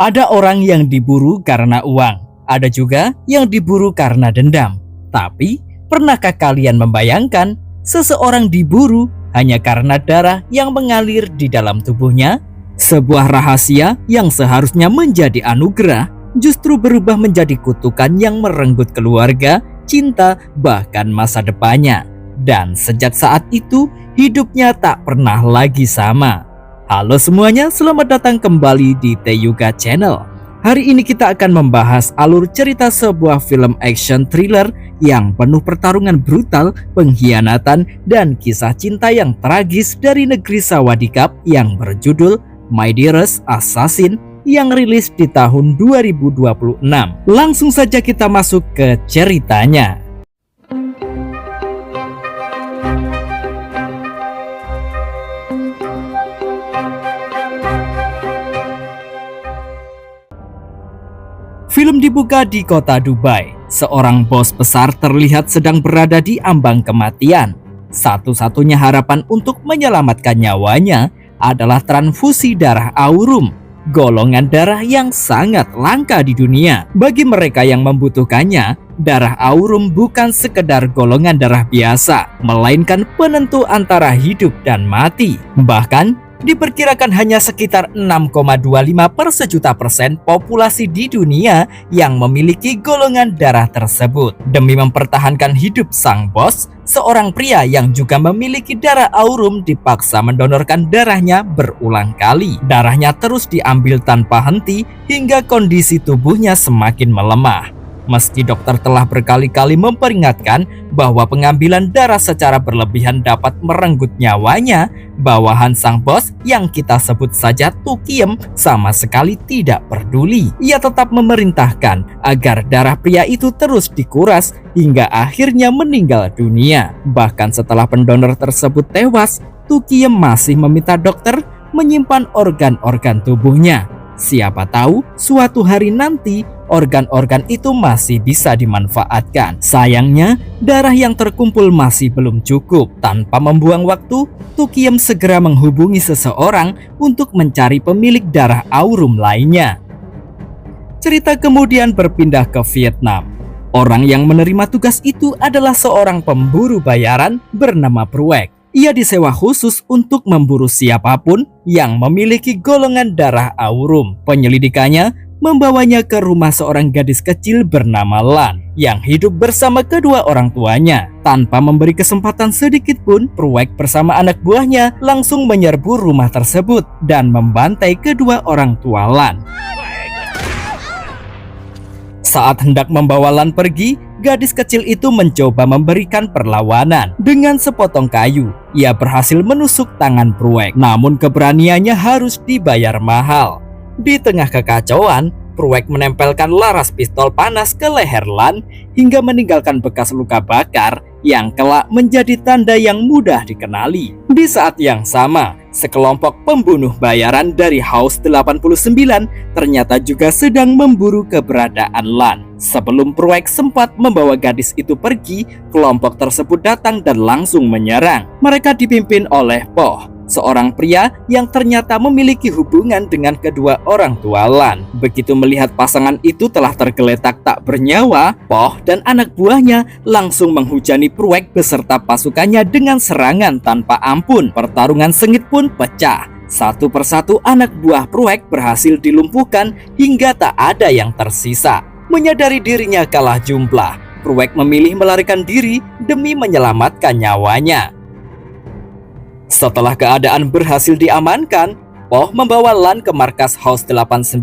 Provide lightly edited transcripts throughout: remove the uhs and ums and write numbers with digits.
Ada orang yang diburu karena uang, ada juga yang diburu karena dendam. Tapi, pernahkah kalian membayangkan seseorang diburu hanya karena darah yang mengalir di dalam tubuhnya? Sebuah rahasia yang seharusnya menjadi anugerah justru berubah menjadi kutukan yang merenggut keluarga, cinta, bahkan masa depannya. Dan sejak saat itu, hidupnya tak pernah lagi sama. Halo semuanya, selamat datang kembali di Teyuga Channel. Hari ini kita akan membahas alur cerita sebuah film action thriller yang penuh pertarungan brutal, pengkhianatan, dan kisah cinta yang tragis dari negeri Sawadikap yang berjudul My Dearest Assassin yang rilis di tahun 2026. Langsung saja kita masuk ke ceritanya. Film dibuka di kota Dubai. Seorang bos besar terlihat sedang berada di ambang kematian. Satu-satunya harapan untuk menyelamatkan nyawanya adalah transfusi darah aurum, golongan darah yang sangat langka di dunia. Bagi mereka yang membutuhkannya, darah aurum bukan sekedar golongan darah biasa, melainkan penentu antara hidup dan mati. Bahkan, diperkirakan hanya sekitar 6,25 per sejuta persen populasi di dunia yang memiliki golongan darah tersebut. Demi mempertahankan hidup sang bos, seorang pria yang juga memiliki darah aurum dipaksa mendonorkan darahnya berulang kali. Darahnya terus diambil tanpa henti hingga kondisi tubuhnya semakin melemah. Meski dokter telah berkali-kali memperingatkan bahwa pengambilan darah secara berlebihan dapat merenggut nyawanya, bawahan sang bos yang kita sebut saja Tukiem sama sekali tidak peduli. Ia tetap memerintahkan agar darah pria itu terus dikuras hingga akhirnya meninggal dunia. Bahkan setelah pendonor tersebut tewas, Tukiem masih meminta dokter menyimpan organ-organ tubuhnya. Siapa tahu suatu hari nanti organ-organ itu masih bisa dimanfaatkan. Sayangnya, darah yang terkumpul masih belum cukup. Tanpa membuang waktu, Tukiem segera menghubungi seseorang untuk mencari pemilik darah aurum lainnya. Cerita kemudian berpindah ke Vietnam. Orang yang menerima tugas itu adalah seorang pemburu bayaran bernama Pruek. Ia disewa khusus untuk memburu siapapun yang memiliki golongan darah aurum. Penyelidikannya membawanya ke rumah seorang gadis kecil bernama Lan yang hidup bersama kedua orang tuanya. Tanpa memberi kesempatan sedikit pun, Pruek bersama anak buahnya langsung menyerbu rumah tersebut dan membantai kedua orang tua Lan. Saat hendak membawa Lan pergi, gadis kecil itu mencoba memberikan perlawanan. Dengan sepotong kayu, ia berhasil menusuk tangan Pruek. Namun keberaniannya harus dibayar mahal. Di tengah kekacauan, Pruek menempelkan laras pistol panas ke leher Lan hingga meninggalkan bekas luka bakar yang kelak menjadi tanda yang mudah dikenali. Di saat yang sama, sekelompok pembunuh bayaran dari House 89 ternyata juga sedang memburu keberadaan Lan. Sebelum Pruek sempat membawa gadis itu pergi, kelompok tersebut datang dan langsung menyerang. Mereka dipimpin oleh Poh, seorang pria yang ternyata memiliki hubungan dengan kedua orang tua Lan. Begitu melihat pasangan itu telah tergeletak tak bernyawa, Poh dan anak buahnya langsung menghujani Pruek beserta pasukannya dengan serangan tanpa ampun. Pertarungan sengit pun pecah. Satu persatu anak buah Pruek berhasil dilumpuhkan hingga tak ada yang tersisa. Menyadari dirinya kalah jumlah, Pruek memilih melarikan diri demi menyelamatkan nyawanya. Setelah keadaan berhasil diamankan, Poh membawa Lan ke markas House 89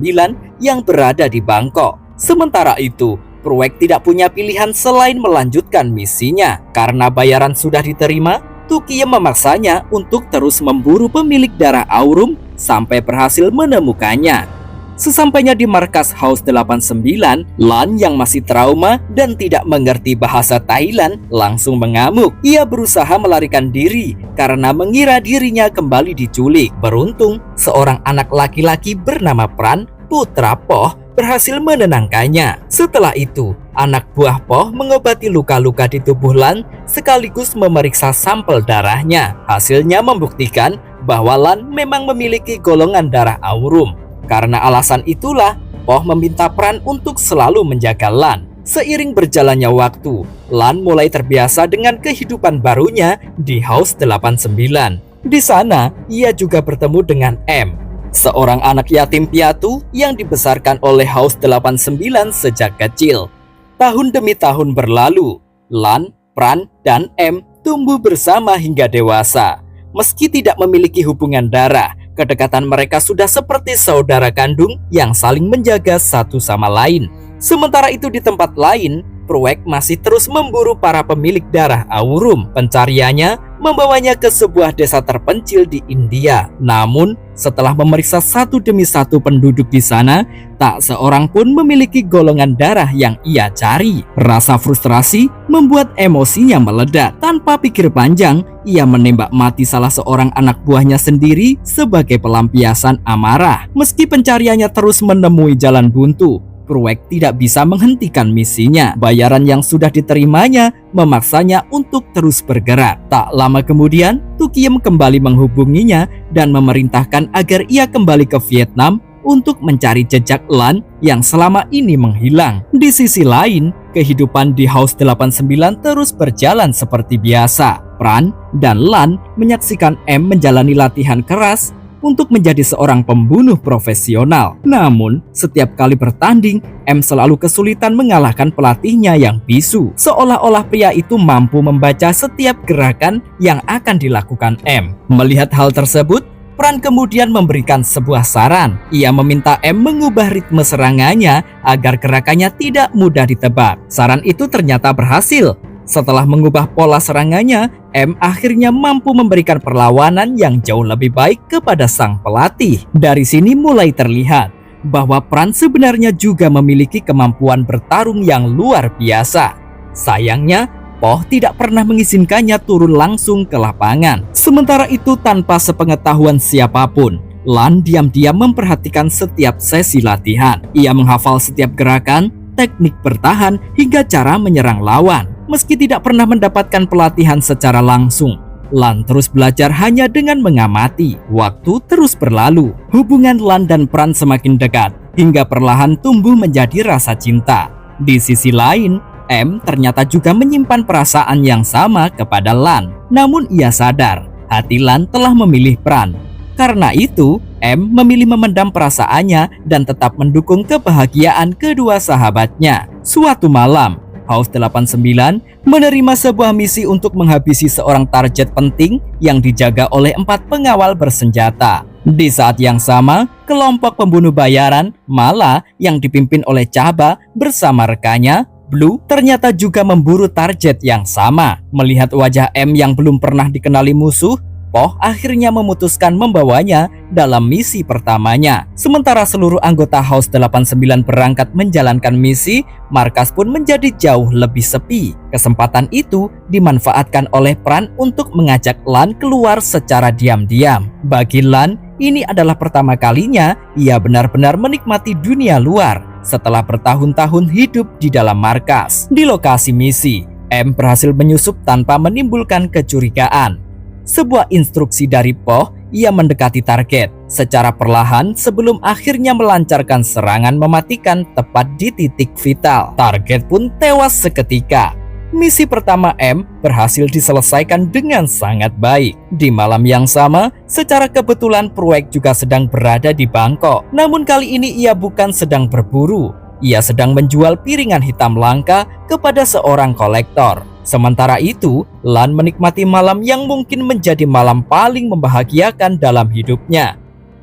yang berada di Bangkok. Sementara itu, Pruek tidak punya pilihan selain melanjutkan misinya. Karena bayaran sudah diterima, Tukiem memaksanya untuk terus memburu pemilik darah aurum sampai berhasil menemukannya. Sesampainya di markas House 89, Lan yang masih trauma dan tidak mengerti bahasa Thailand langsung mengamuk. Ia berusaha melarikan diri karena mengira dirinya kembali diculik. Beruntung, seorang anak laki-laki bernama Pran, putra Poh, berhasil menenangkannya. Setelah itu, anak buah Poh mengobati luka-luka di tubuh Lan sekaligus memeriksa sampel darahnya. Hasilnya membuktikan bahwa Lan memang memiliki golongan darah aurum. Karena alasan itulah, Poh meminta Pran untuk selalu menjaga Lan. Seiring berjalannya waktu, Lan mulai terbiasa dengan kehidupan barunya di House 89. Di sana, ia juga bertemu dengan M, seorang anak yatim piatu yang dibesarkan oleh House 89 sejak kecil. Tahun demi tahun berlalu, Lan, Pran, dan M tumbuh bersama hingga dewasa. Meski tidak memiliki hubungan darah, kedekatan mereka sudah seperti saudara kandung yang saling menjaga satu sama lain. Sementara itu di tempat lain, Pruek masih terus memburu para pemilik darah Aurum. Pencariannya membawanya ke sebuah desa terpencil di India. Namun, setelah memeriksa satu demi satu penduduk di sana, tak seorang pun memiliki golongan darah yang ia cari. Rasa frustrasi membuat emosinya meledak. Tanpa pikir panjang, ia menembak mati salah seorang anak buahnya sendiri sebagai pelampiasan amarah. Meski pencariannya terus menemui jalan buntu, Pruek tidak bisa menghentikan misinya. Bayaran yang sudah diterimanya memaksanya untuk terus bergerak. Tak lama kemudian, Tukiem kembali menghubunginya dan memerintahkan agar ia kembali ke Vietnam untuk mencari jejak Lan yang selama ini menghilang. Di sisi lain, kehidupan di House 89 terus berjalan seperti biasa. Pran dan Lan menyaksikan M menjalani latihan keras untuk menjadi seorang pembunuh profesional. Namun, setiap kali bertanding, M selalu kesulitan mengalahkan pelatihnya yang bisu. Seolah-olah pria itu mampu membaca setiap gerakan yang akan dilakukan M. Melihat hal tersebut, Pran kemudian memberikan sebuah saran. Ia meminta M mengubah ritme serangannya agar gerakannya tidak mudah ditebak. Saran itu ternyata berhasil. Setelah mengubah pola serangannya, M akhirnya mampu memberikan perlawanan yang jauh lebih baik kepada sang pelatih. Dari sini mulai terlihat bahwa Pran sebenarnya juga memiliki kemampuan bertarung yang luar biasa. Sayangnya, Poh tidak pernah mengizinkannya turun langsung ke lapangan. Sementara itu, tanpa sepengetahuan siapapun, Lan diam-diam memperhatikan setiap sesi latihan. Ia menghafal setiap gerakan, teknik bertahan, hingga cara menyerang lawan. Meski tidak pernah mendapatkan pelatihan secara langsung, Lan terus belajar hanya dengan mengamati. Waktu terus berlalu. Hubungan Lan dan Pran semakin dekat, hingga perlahan tumbuh menjadi rasa cinta. Di sisi lain, M ternyata juga menyimpan perasaan yang sama kepada Lan. Namun ia sadar, hati Lan telah memilih Pran. Karena itu, M memilih memendam perasaannya dan tetap mendukung kebahagiaan kedua sahabatnya. Suatu malam, House 89 menerima sebuah misi untuk menghabisi seorang target penting yang dijaga oleh 4 pengawal bersenjata. Di saat yang sama, kelompok pembunuh bayaran Mala yang dipimpin oleh Chaba bersama rekannya Blue ternyata juga memburu target yang sama. Melihat wajah M yang belum pernah dikenali musuh, Poh akhirnya memutuskan membawanya dalam misi pertamanya. Sementara seluruh anggota House 89 berangkat menjalankan misi, markas pun menjadi jauh lebih sepi. Kesempatan itu dimanfaatkan oleh Pran untuk mengajak Lan keluar secara diam-diam. Bagi Lan, ini adalah pertama kalinya ia benar-benar menikmati dunia luar setelah bertahun-tahun hidup di dalam markas. Di lokasi misi, M berhasil menyusup tanpa menimbulkan kecurigaan. Sebuah instruksi dari Poh, ia mendekati target secara perlahan sebelum akhirnya melancarkan serangan mematikan tepat di titik vital. Target pun tewas seketika. Misi pertama M berhasil diselesaikan dengan sangat baik. Di malam yang sama, secara kebetulan Pruek juga sedang berada di Bangkok. Namun kali ini ia bukan sedang berburu. Ia sedang menjual piringan hitam langka kepada seorang kolektor. Sementara itu, Lan menikmati malam yang mungkin menjadi malam paling membahagiakan dalam hidupnya.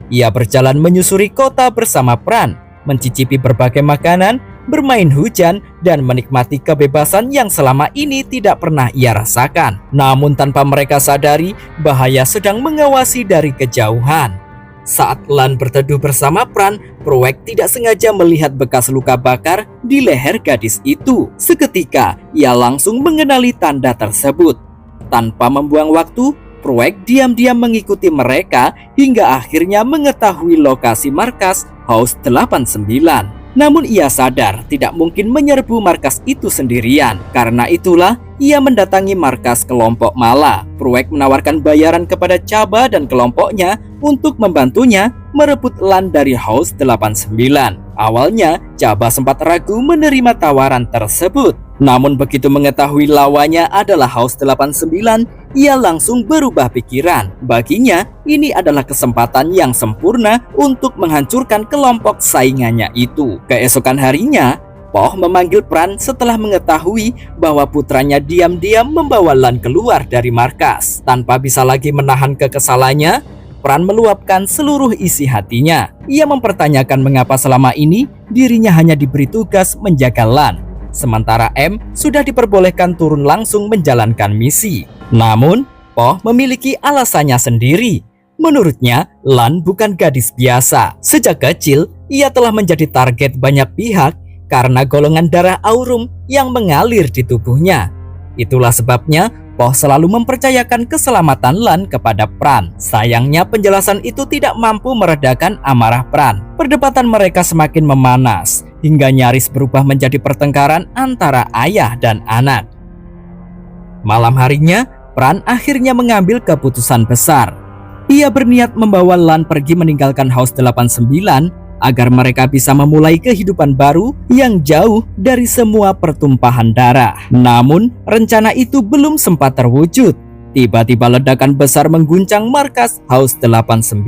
Ia berjalan menyusuri kota bersama Pran, mencicipi berbagai makanan, bermain hujan, dan menikmati kebebasan yang selama ini tidak pernah ia rasakan. Namun tanpa mereka sadari, bahaya sedang mengawasi dari kejauhan. Saat Lan berteduh bersama Pran, Pruek tidak sengaja melihat bekas luka bakar di leher gadis itu. Seketika, ia langsung mengenali tanda tersebut. Tanpa membuang waktu, Pruek diam-diam mengikuti mereka hingga akhirnya mengetahui lokasi markas House 89. Namun ia sadar tidak mungkin menyerbu markas itu sendirian. Karena itulah ia mendatangi markas kelompok Mala. Pruek menawarkan bayaran kepada Chaba dan kelompoknya untuk membantunya merebut LAN dari House 89. Awalnya, Chaba sempat ragu menerima tawaran tersebut. Namun begitu mengetahui lawannya adalah House 89, ia langsung berubah pikiran. Baginya, ini adalah kesempatan yang sempurna untuk menghancurkan kelompok saingannya itu. Keesokan harinya, Poh memanggil Pran setelah mengetahui bahwa putranya diam-diam membawa LAN keluar dari markas. Tanpa bisa lagi menahan kekesalannya, Pran meluapkan seluruh isi hatinya. Ia mempertanyakan mengapa selama ini dirinya hanya diberi tugas menjaga LAN, sementara M sudah diperbolehkan turun langsung menjalankan misi. Namun, Poh memiliki alasannya sendiri. Menurutnya, LAN bukan gadis biasa. Sejak kecil, ia telah menjadi target banyak pihak karena golongan darah aurum yang mengalir di tubuhnya. Itulah sebabnya Poh selalu mempercayakan keselamatan LAN kepada Pran. Sayangnya penjelasan itu tidak mampu meredakan amarah Pran. Perdebatan mereka semakin memanas hingga nyaris berubah menjadi pertengkaran antara ayah dan anak. Malam harinya, Pran akhirnya mengambil keputusan besar. Ia berniat membawa LAN pergi meninggalkan House 89 agar mereka bisa memulai kehidupan baru yang jauh dari semua pertumpahan darah. Namun, rencana itu belum sempat terwujud. Tiba-tiba ledakan besar mengguncang markas House 89.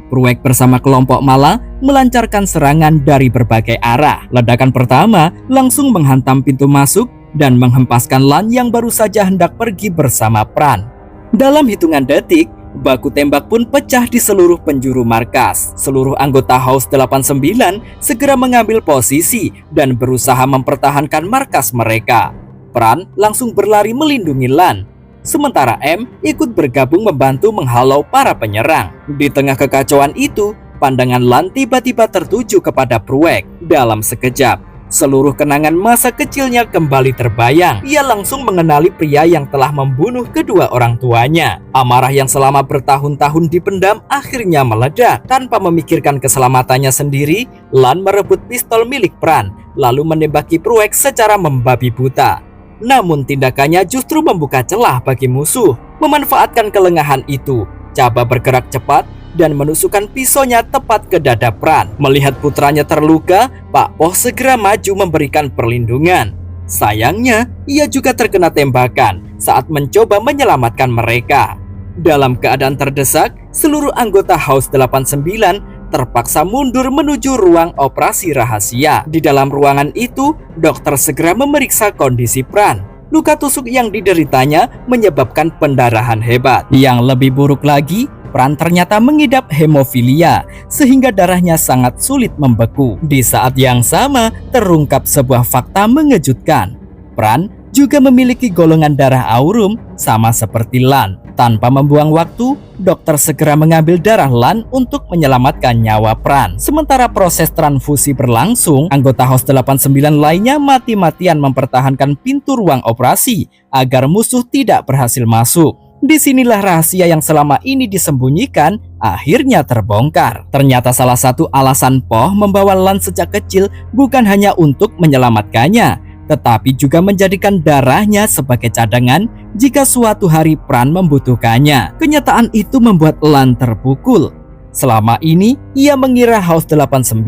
Pruek bersama kelompok Mala melancarkan serangan dari berbagai arah. Ledakan pertama langsung menghantam pintu masuk dan menghempaskan LAN yang baru saja hendak pergi bersama Pran. Dalam hitungan detik, baku tembak pun pecah di seluruh penjuru markas. Seluruh anggota House 89 segera mengambil posisi dan berusaha mempertahankan markas mereka. Pran langsung berlari melindungi LAN, sementara M ikut bergabung membantu menghalau para penyerang. Di tengah kekacauan itu, pandangan LAN tiba-tiba tertuju kepada Pruek. Dalam sekejap, seluruh kenangan masa kecilnya kembali terbayang. Ia langsung mengenali pria yang telah membunuh kedua orang tuanya. Amarah yang selama bertahun-tahun dipendam akhirnya meledak. Tanpa memikirkan keselamatannya sendiri, LAN merebut pistol milik Pran, lalu menembaki Pruek secara membabi buta. Namun tindakannya justru membuka celah bagi musuh. Memanfaatkan kelengahan itu, Chaba bergerak cepat dan menusukkan pisaunya tepat ke dada Pran. Melihat putranya terluka, Pak Poh segera maju memberikan perlindungan. Sayangnya, ia juga terkena tembakan saat mencoba menyelamatkan mereka. Dalam keadaan terdesak, seluruh anggota House 89 terpaksa mundur menuju ruang operasi rahasia. Di dalam ruangan itu, dokter segera memeriksa kondisi Pran. Luka tusuk yang dideritanya menyebabkan pendarahan hebat. Yang lebih buruk lagi, Pran ternyata mengidap hemofilia sehingga darahnya sangat sulit membeku. Di saat yang sama, terungkap sebuah fakta mengejutkan. Pran juga memiliki golongan darah aurum sama seperti LAN. Tanpa membuang waktu, dokter segera mengambil darah LAN untuk menyelamatkan nyawa Pran. Sementara proses transfusi berlangsung, anggota House 89 lainnya mati-matian mempertahankan pintu ruang operasi agar musuh tidak berhasil masuk. Disinilah rahasia yang selama ini disembunyikan akhirnya terbongkar. Ternyata salah satu alasan Poh membawa LAN sejak kecil bukan hanya untuk menyelamatkannya, tetapi juga menjadikan darahnya sebagai cadangan jika suatu hari Pran membutuhkannya. Kenyataan itu membuat LAN terpukul. Selama ini, ia mengira House 89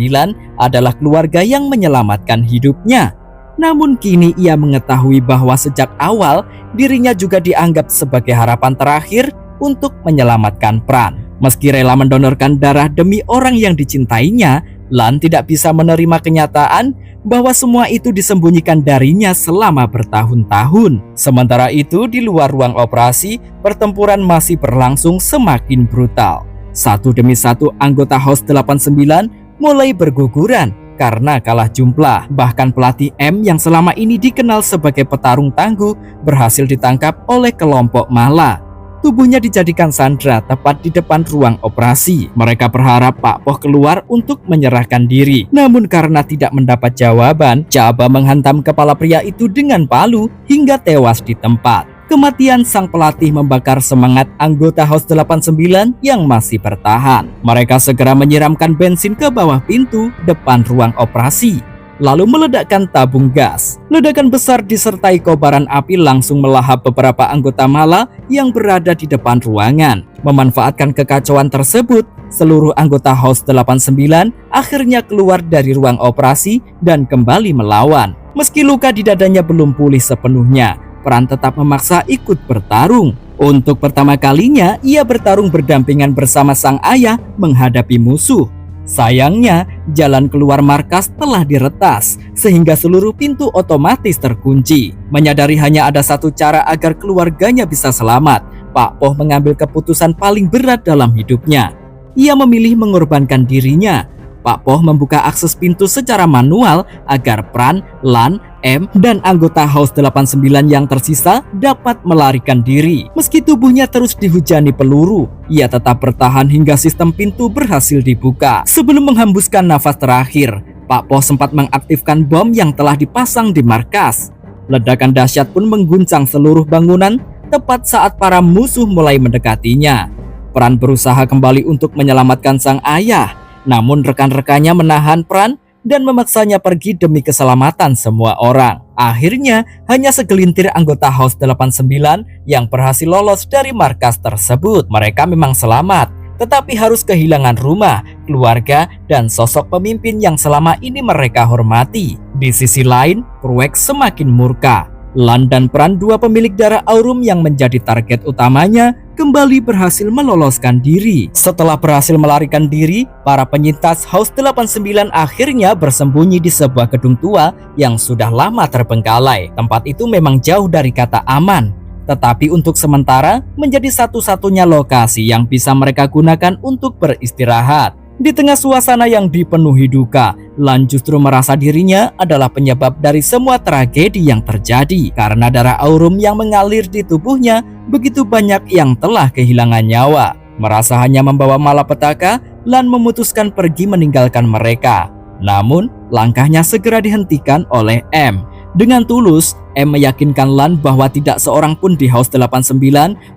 adalah keluarga yang menyelamatkan hidupnya. Namun kini ia mengetahui bahwa sejak awal dirinya juga dianggap sebagai harapan terakhir untuk menyelamatkan Pran. Meski rela mendonorkan darah demi orang yang dicintainya, LAN tidak bisa menerima kenyataan bahwa semua itu disembunyikan darinya selama bertahun-tahun. Sementara itu, di luar ruang operasi, pertempuran masih berlangsung semakin brutal. Satu demi satu anggota House 89 mulai berguguran karena kalah jumlah. Bahkan pelatih M yang selama ini dikenal sebagai petarung tangguh berhasil ditangkap oleh kelompok Mala. Tubuhnya dijadikan sandera tepat di depan ruang operasi. Mereka berharap Pak Poh keluar untuk menyerahkan diri. Namun karena tidak mendapat jawaban, Chaba menghantam kepala pria itu dengan palu hingga tewas di tempat. Kematian sang pelatih membakar semangat anggota House 89 yang masih bertahan. Mereka segera menyiramkan bensin ke bawah pintu depan ruang operasi, lalu meledakkan tabung gas. Ledakan besar disertai kobaran api langsung melahap beberapa anggota Mala yang berada di depan ruangan. Memanfaatkan kekacauan tersebut, seluruh anggota House 89 akhirnya keluar dari ruang operasi dan kembali melawan. Meski luka di dadanya belum pulih sepenuhnya, Pran tetap memaksa ikut bertarung. Untuk pertama kalinya, ia bertarung berdampingan bersama sang ayah menghadapi musuh. Sayangnya, jalan keluar markas telah diretas, sehingga seluruh pintu otomatis terkunci. Menyadari hanya ada satu cara agar keluarganya bisa selamat, Pak Poh mengambil keputusan paling berat dalam hidupnya. Ia memilih mengorbankan dirinya. Pak Poh membuka akses pintu secara manual agar Pran, Lan, M, dan anggota House 89 yang tersisa dapat melarikan diri. Meski tubuhnya terus dihujani peluru, ia tetap bertahan hingga sistem pintu berhasil dibuka. Sebelum menghembuskan nafas terakhir, Pak Poh sempat mengaktifkan bom yang telah dipasang di markas. Ledakan dahsyat pun mengguncang seluruh bangunan tepat saat para musuh mulai mendekatinya. Pran berusaha kembali untuk menyelamatkan sang ayah, namun rekan-rekannya menahan Pran dan memaksanya pergi demi keselamatan semua orang. Akhirnya, hanya segelintir anggota House 89 yang berhasil lolos dari markas tersebut. Mereka memang selamat, tetapi harus kehilangan rumah, keluarga, dan sosok pemimpin yang selama ini mereka hormati. Di sisi lain, Pruek semakin murka. Lan dan Pran, dua pemilik darah Aurum yang menjadi target utamanya, kembali berhasil meloloskan diri. Setelah berhasil melarikan diri, para penyintas House 89 akhirnya bersembunyi di sebuah gedung tua yang sudah lama terbengkalai. Tempat itu memang jauh dari kata aman, tetapi untuk sementara menjadi satu-satunya lokasi yang bisa mereka gunakan untuk beristirahat. Di tengah suasana yang dipenuhi duka, Lan justru merasa dirinya adalah penyebab dari semua tragedi yang terjadi. Karena darah Aurum yang mengalir di tubuhnya, begitu banyak yang telah kehilangan nyawa. Merasa hanya membawa malapetaka, Lan memutuskan pergi meninggalkan mereka. Namun, langkahnya segera dihentikan oleh M. Dengan tulus, M meyakinkan Lan bahwa tidak seorang pun di House 89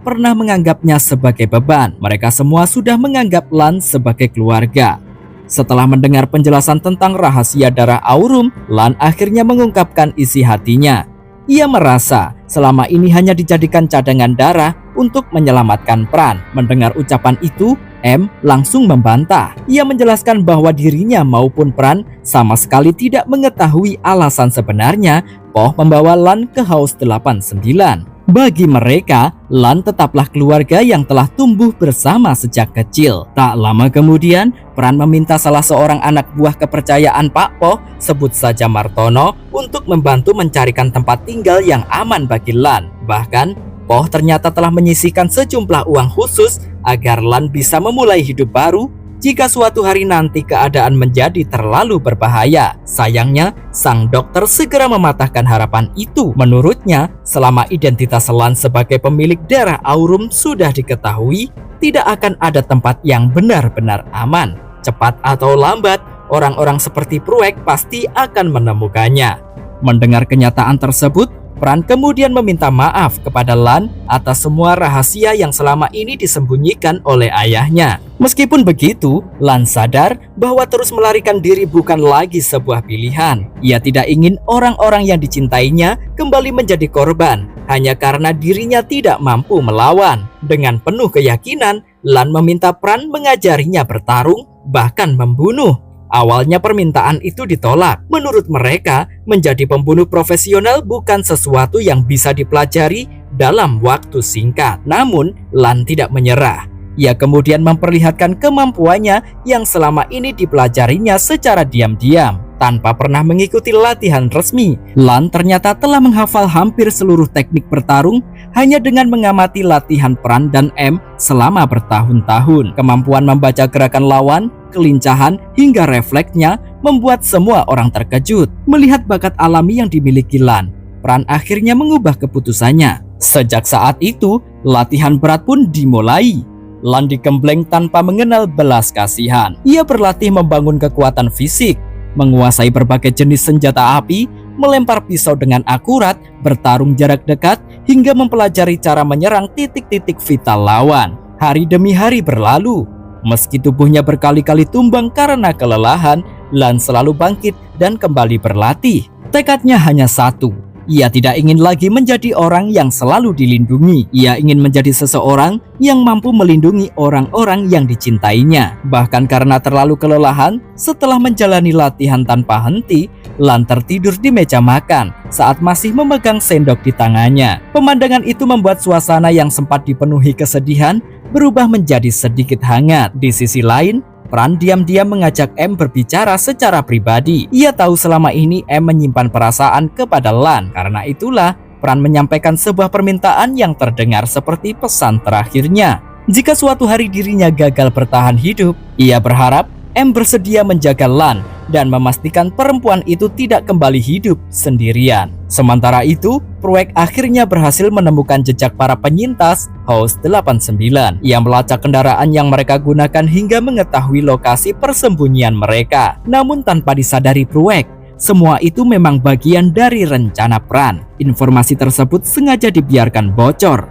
pernah menganggapnya sebagai beban. Mereka semua sudah menganggap Lan sebagai keluarga. Setelah mendengar penjelasan tentang rahasia darah Aurum, Lan akhirnya mengungkapkan isi hatinya. Ia merasa selama ini hanya dijadikan cadangan darah untuk menyelamatkan Pran. Mendengar ucapan itu, M langsung membantah. Ia menjelaskan bahwa dirinya maupun Pran sama sekali tidak mengetahui alasan sebenarnya Poh membawa Lan ke House 89. Bagi mereka, Lan tetaplah keluarga yang telah tumbuh bersama sejak kecil. Tak lama kemudian, Pran meminta salah seorang anak buah kepercayaan Pak Poh, sebut saja Martono, untuk membantu mencarikan tempat tinggal yang aman bagi Lan. Bahkan, Poh ternyata telah menyisihkan sejumlah uang khusus agar Lan bisa memulai hidup baru jika suatu hari nanti keadaan menjadi terlalu berbahaya. Sayangnya, sang dokter segera mematahkan harapan itu. Menurutnya, selama identitas Lan sebagai pemilik darah Aurum sudah diketahui, tidak akan ada tempat yang benar-benar aman. Cepat atau lambat, orang-orang seperti Pruek pasti akan menemukannya. Mendengar kenyataan tersebut, Pran kemudian meminta maaf kepada Lan atas semua rahasia yang selama ini disembunyikan oleh ayahnya. Meskipun begitu, Lan sadar bahwa terus melarikan diri bukan lagi sebuah pilihan. Ia tidak ingin orang-orang yang dicintainya kembali menjadi korban hanya karena dirinya tidak mampu melawan. Dengan penuh keyakinan, Lan meminta Pran mengajarinya bertarung, bahkan membunuh. Awalnya permintaan itu ditolak. Menurut mereka, menjadi pembunuh profesional bukan sesuatu yang bisa dipelajari dalam waktu singkat. Namun, Lan tidak menyerah. Ia kemudian memperlihatkan kemampuannya yang selama ini dipelajarinya secara diam-diam, tanpa pernah mengikuti latihan resmi. Lan ternyata telah menghafal hampir seluruh teknik bertarung hanya dengan mengamati latihan Pran dan M selama bertahun-tahun. Kemampuan membaca gerakan lawan, kelincahan, hingga refleksnya membuat semua orang terkejut. Melihat bakat alami yang dimiliki Lan, Pran akhirnya mengubah keputusannya. Sejak saat itu, latihan berat pun dimulai. Lan digembleng tanpa mengenal belas kasihan. Ia berlatih membangun kekuatan fisik, menguasai berbagai jenis senjata api, melempar pisau dengan akurat, bertarung jarak dekat, hingga mempelajari cara menyerang titik-titik vital lawan. Hari demi hari berlalu. Meski tubuhnya berkali-kali tumbang karena kelelahan, Lan selalu bangkit dan kembali berlatih. Tekadnya hanya satu, Ia tidak ingin lagi menjadi orang yang selalu dilindungi. Ia ingin menjadi seseorang yang mampu melindungi orang-orang yang dicintainya. Bahkan karena terlalu kelelahan, setelah menjalani latihan tanpa henti, Lan tertidur di meja makan saat masih memegang sendok di tangannya. Pemandangan itu membuat suasana yang sempat dipenuhi kesedihan berubah menjadi sedikit hangat. Di sisi lain, Pran diam-diam mengajak M berbicara secara pribadi. Ia tahu selama ini M menyimpan perasaan kepada Lan. Karena itulah, Pran menyampaikan sebuah permintaan yang terdengar seperti pesan terakhirnya. Jika suatu hari dirinya gagal bertahan hidup, ia berharap M bersedia menjaga Lan dan memastikan perempuan itu tidak kembali hidup sendirian. Sementara itu, Pruek akhirnya berhasil menemukan jejak para penyintas House 89. Ia melacak kendaraan yang mereka gunakan hingga mengetahui lokasi persembunyian mereka. Namun tanpa disadari Pruek, semua itu memang bagian dari rencana Pran. Informasi tersebut sengaja dibiarkan bocor.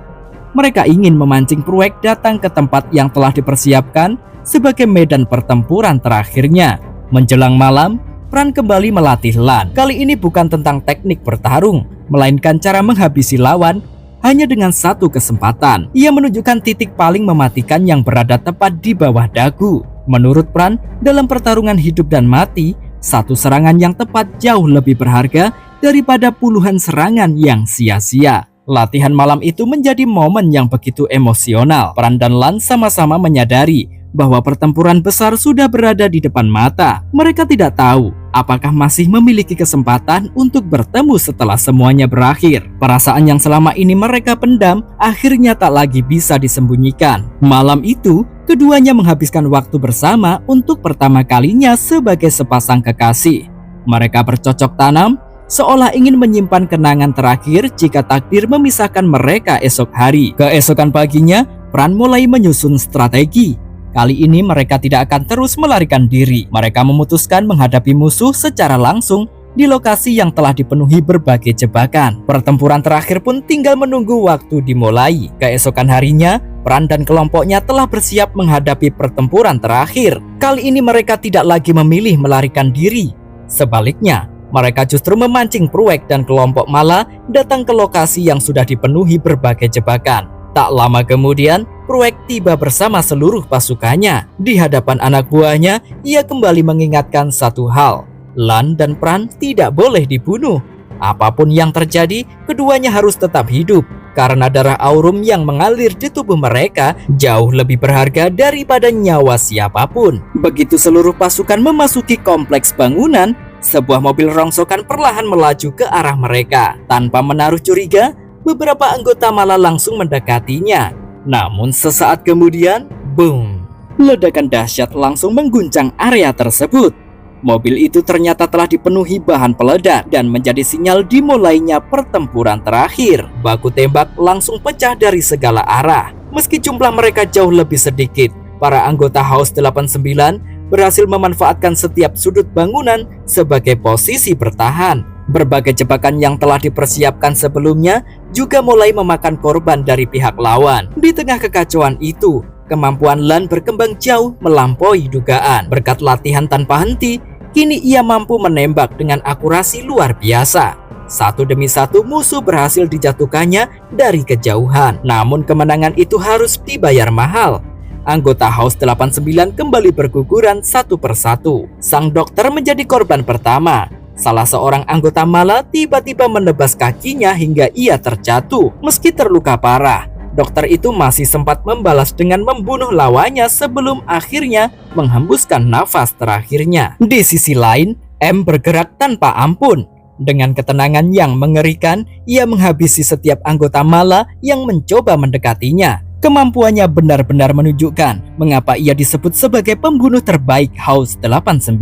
Mereka ingin memancing Pruek datang ke tempat yang telah dipersiapkan sebagai medan pertempuran terakhirnya. Menjelang malam, Pran kembali melatih Lan. Kali ini bukan tentang teknik bertarung, melainkan cara menghabisi lawan hanya dengan satu kesempatan. Ia menunjukkan titik paling mematikan yang berada tepat di bawah dagu. Menurut Pran, dalam pertarungan hidup dan mati, satu serangan yang tepat jauh lebih berharga daripada puluhan serangan yang sia-sia. Latihan malam itu menjadi momen yang begitu emosional. Pran dan Lan sama-sama menyadari bahwa pertempuran besar sudah berada di depan mata. Mereka tidak tahu apakah masih memiliki kesempatan untuk bertemu setelah semuanya berakhir. Perasaan yang selama ini mereka pendam akhirnya tak lagi bisa disembunyikan. Malam itu, keduanya menghabiskan waktu bersama untuk pertama kalinya sebagai sepasang kekasih. Mereka bercocok tanam, seolah ingin menyimpan kenangan terakhir jika takdir memisahkan mereka esok hari. Keesokan paginya, Pran mulai menyusun strategi. Kali ini mereka tidak akan terus melarikan diri. Mereka memutuskan menghadapi musuh secara langsung di lokasi yang telah dipenuhi berbagai jebakan. Pertempuran terakhir pun tinggal menunggu waktu dimulai. Keesokan harinya, Pran dan kelompoknya telah bersiap menghadapi pertempuran terakhir. Kali ini mereka tidak lagi memilih melarikan diri. Sebaliknya, mereka justru memancing Pruek dan kelompok Mala datang ke lokasi yang sudah dipenuhi berbagai jebakan. Tak lama kemudian, Pruek tiba bersama seluruh pasukannya. Di hadapan anak buahnya, ia kembali mengingatkan satu hal. Lan dan Pran tidak boleh dibunuh. Apapun yang terjadi, keduanya harus tetap hidup. Karena darah aurum yang mengalir di tubuh mereka jauh lebih berharga daripada nyawa siapapun. Begitu seluruh pasukan memasuki kompleks bangunan, sebuah mobil rongsokan perlahan melaju ke arah mereka. Tanpa menaruh curiga, beberapa anggota Mala langsung mendekatinya. Namun sesaat kemudian, boom! Ledakan dahsyat langsung mengguncang area tersebut. Mobil itu ternyata telah dipenuhi bahan peledak dan menjadi sinyal dimulainya pertempuran terakhir. Baku tembak langsung pecah dari segala arah. Meski jumlah mereka jauh lebih sedikit, para anggota House 89 berhasil memanfaatkan setiap sudut bangunan sebagai posisi bertahan. Berbagai jebakan yang telah dipersiapkan sebelumnya juga mulai memakan korban dari pihak lawan. Di tengah kekacauan itu, kemampuan Lan berkembang jauh melampaui dugaan. Berkat latihan tanpa henti, kini ia mampu menembak dengan akurasi luar biasa. Satu demi satu musuh berhasil dijatuhkannya dari kejauhan. Namun kemenangan itu harus dibayar mahal. Anggota House 89 kembali berguguran satu persatu. Sang dokter menjadi korban pertama. Salah seorang anggota Mala tiba-tiba menebas kakinya hingga ia terjatuh. Meski terluka parah, dokter itu masih sempat membalas dengan membunuh lawannya sebelum akhirnya menghembuskan nafas terakhirnya. Di sisi lain, M bergerak tanpa ampun. Dengan ketenangan yang mengerikan, ia menghabisi setiap anggota Mala yang mencoba mendekatinya. Kemampuannya benar-benar menunjukkan mengapa ia disebut sebagai pembunuh terbaik House 89.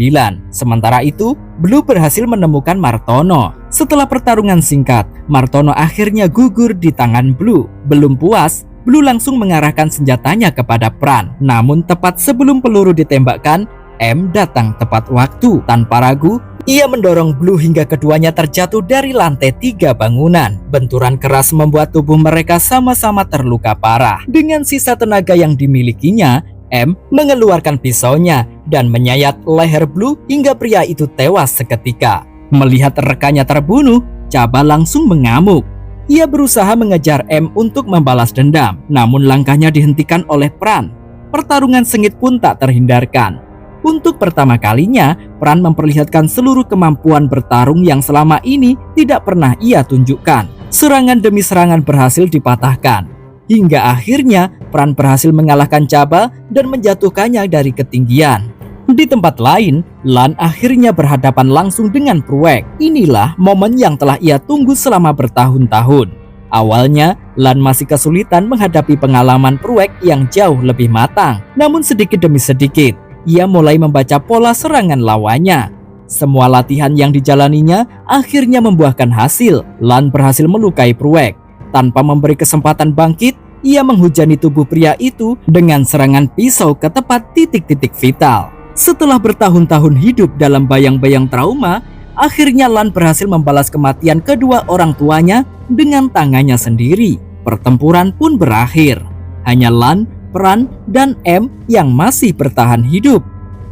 Sementara itu, Blue berhasil menemukan Martono. Setelah pertarungan singkat, Martono akhirnya gugur di tangan Blue. Belum puas, Blue langsung mengarahkan senjatanya kepada Pran. Namun tepat sebelum peluru ditembakkan, M datang tepat waktu. Tanpa ragu, ia mendorong Blue hingga keduanya terjatuh dari lantai 3 bangunan. Benturan keras membuat tubuh mereka sama-sama terluka parah. Dengan sisa tenaga yang dimilikinya, M mengeluarkan pisaunya dan menyayat leher Blue hingga pria itu tewas seketika. Melihat rekannya terbunuh, Chaba langsung mengamuk. Ia berusaha mengejar M untuk membalas dendam, namun langkahnya dihentikan oleh Pran. Pertarungan sengit pun tak terhindarkan. Untuk pertama kalinya, Pran memperlihatkan seluruh kemampuan bertarung yang selama ini tidak pernah ia tunjukkan. Serangan demi serangan berhasil dipatahkan. Hingga akhirnya, Pran berhasil mengalahkan Chaba dan menjatuhkannya dari ketinggian. Di tempat lain, Lan akhirnya berhadapan langsung dengan Pruek. Inilah momen yang telah ia tunggu selama bertahun-tahun. Awalnya, Lan masih kesulitan menghadapi pengalaman Pruek yang jauh lebih matang. Namun sedikit demi sedikit, ia mulai membaca pola serangan lawannya. Semua latihan yang dijalaninya akhirnya membuahkan hasil. Lan berhasil melukai Pruek. Tanpa memberi kesempatan bangkit, ia menghujani tubuh pria itu dengan serangan pisau ke tepat titik-titik vital. Setelah bertahun-tahun hidup dalam bayang-bayang trauma, akhirnya Lan berhasil membalas kematian kedua orang tuanya dengan tangannya sendiri. Pertempuran pun berakhir. Hanya Lan, Pran, dan M yang masih bertahan hidup.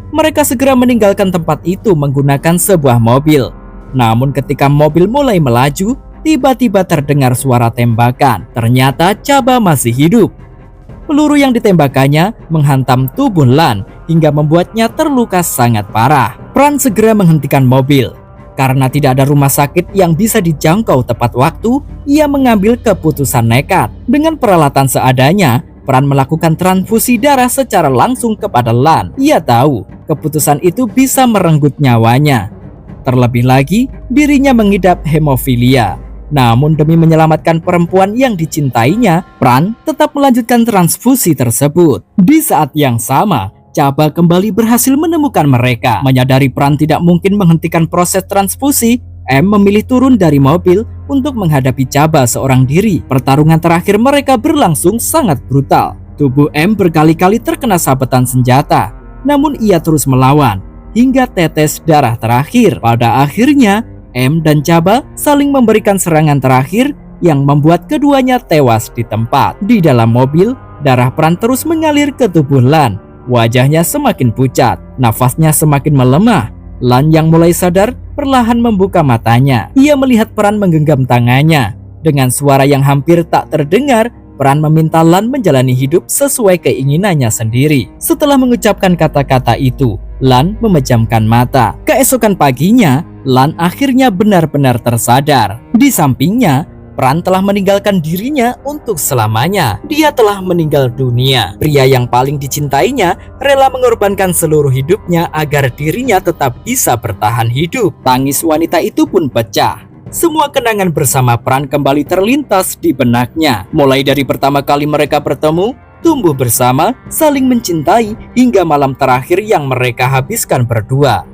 Mereka segera meninggalkan tempat itu menggunakan sebuah mobil. Namun ketika mobil mulai melaju, tiba-tiba terdengar suara tembakan. Ternyata Chaba masih hidup. Peluru yang ditembakannya menghantam tubuh Lan hingga membuatnya terluka sangat parah. Pran segera menghentikan mobil. Karena tidak ada rumah sakit yang bisa dijangkau tepat waktu, ia mengambil keputusan nekat. Dengan peralatan seadanya, Pran melakukan transfusi darah secara langsung kepada Lan. Ia tahu keputusan itu bisa merenggut nyawanya. Terlebih lagi, dirinya mengidap hemofilia. Namun demi menyelamatkan perempuan yang dicintainya, Pran tetap melanjutkan transfusi tersebut. Di saat yang sama, Chaba kembali berhasil menemukan mereka. Menyadari Pran tidak mungkin menghentikan proses transfusi, M memilih turun dari mobil untuk menghadapi Chaba seorang diri. Pertarungan terakhir mereka berlangsung sangat brutal. Tubuh M berkali-kali terkena sabetan senjata, namun ia terus melawan hingga tetes darah terakhir. Pada akhirnya, M dan Chaba saling memberikan serangan terakhir yang membuat keduanya tewas di tempat. Di dalam mobil, darah Pran terus mengalir ke tubuh Lan. Wajahnya semakin pucat, nafasnya semakin melemah. Lan yang mulai sadar perlahan membuka matanya. Ia melihat Pran menggenggam tangannya. Dengan suara yang hampir tak terdengar, Pran meminta Lan menjalani hidup sesuai keinginannya sendiri. Setelah mengucapkan kata-kata itu, Lan memejamkan mata. Keesokan paginya, Lan akhirnya benar-benar tersadar. Di sampingnya, Pran telah meninggalkan dirinya untuk selamanya. Dia telah meninggal dunia. Pria yang paling dicintainya rela mengorbankan seluruh hidupnya agar dirinya tetap bisa bertahan hidup. Tangis wanita itu pun pecah. Semua kenangan bersama Pran kembali terlintas di benaknya. Mulai dari pertama kali mereka bertemu, tumbuh bersama, saling mencintai, hingga malam terakhir yang mereka habiskan berdua.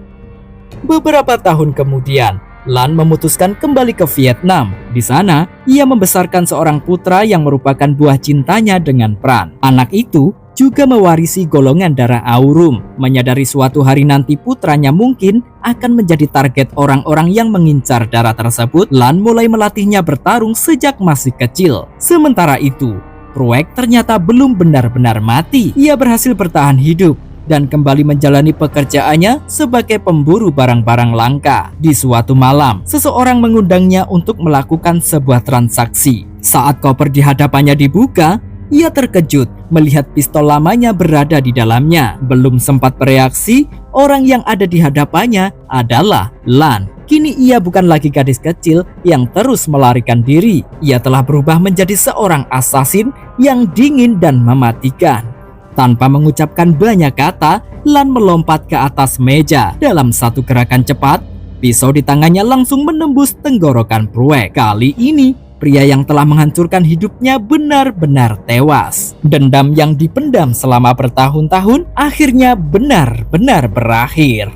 Beberapa tahun kemudian, Lan memutuskan kembali ke Vietnam. Di sana, ia membesarkan seorang putra yang merupakan buah cintanya dengan Pran. Anak itu juga mewarisi golongan darah Aurum. Menyadari suatu hari nanti putranya mungkin akan menjadi target orang-orang yang mengincar darah tersebut, Lan mulai melatihnya bertarung sejak masih kecil. Sementara itu, Pruek ternyata belum benar-benar mati. Ia berhasil bertahan hidup dan kembali menjalani pekerjaannya sebagai pemburu barang-barang langka. Di suatu malam, seseorang mengundangnya untuk melakukan sebuah transaksi. Saat koper di hadapannya dibuka, ia terkejut melihat pistol lamanya berada di dalamnya. Belum sempat bereaksi, orang yang ada di hadapannya adalah Lan. Kini ia bukan lagi gadis kecil yang terus melarikan diri. Ia telah berubah menjadi seorang asasin yang dingin dan mematikan. Tanpa mengucapkan banyak kata, Lan melompat ke atas meja. Dalam satu gerakan cepat, pisau di tangannya langsung menembus tenggorokan Pruek. Kali ini, pria yang telah menghancurkan hidupnya benar-benar tewas. Dendam yang dipendam selama bertahun-tahun akhirnya benar-benar berakhir.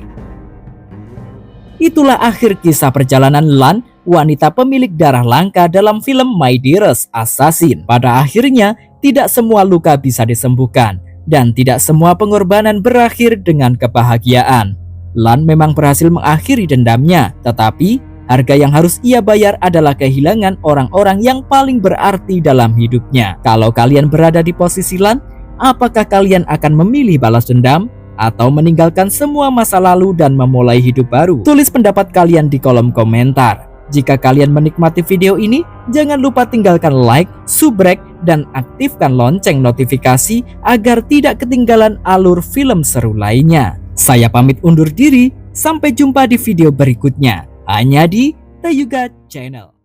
Itulah akhir kisah perjalanan Lan, wanita pemilik darah langka dalam film My Dearest Assassin. Pada akhirnya, tidak semua luka bisa disembuhkan, dan tidak semua pengorbanan berakhir dengan kebahagiaan. Lan memang berhasil mengakhiri dendamnya, tetapi harga yang harus ia bayar adalah kehilangan orang-orang yang paling berarti dalam hidupnya. Kalau kalian berada di posisi Lan, apakah kalian akan memilih balas dendam atau meninggalkan semua masa lalu dan memulai hidup baru? Tulis pendapat kalian di kolom komentar. Jika kalian menikmati video ini, jangan lupa tinggalkan like, subrek, dan aktifkan lonceng notifikasi agar tidak ketinggalan alur film seru lainnya. Saya pamit undur diri, sampai jumpa di video berikutnya, hanya di The Yuga Channel.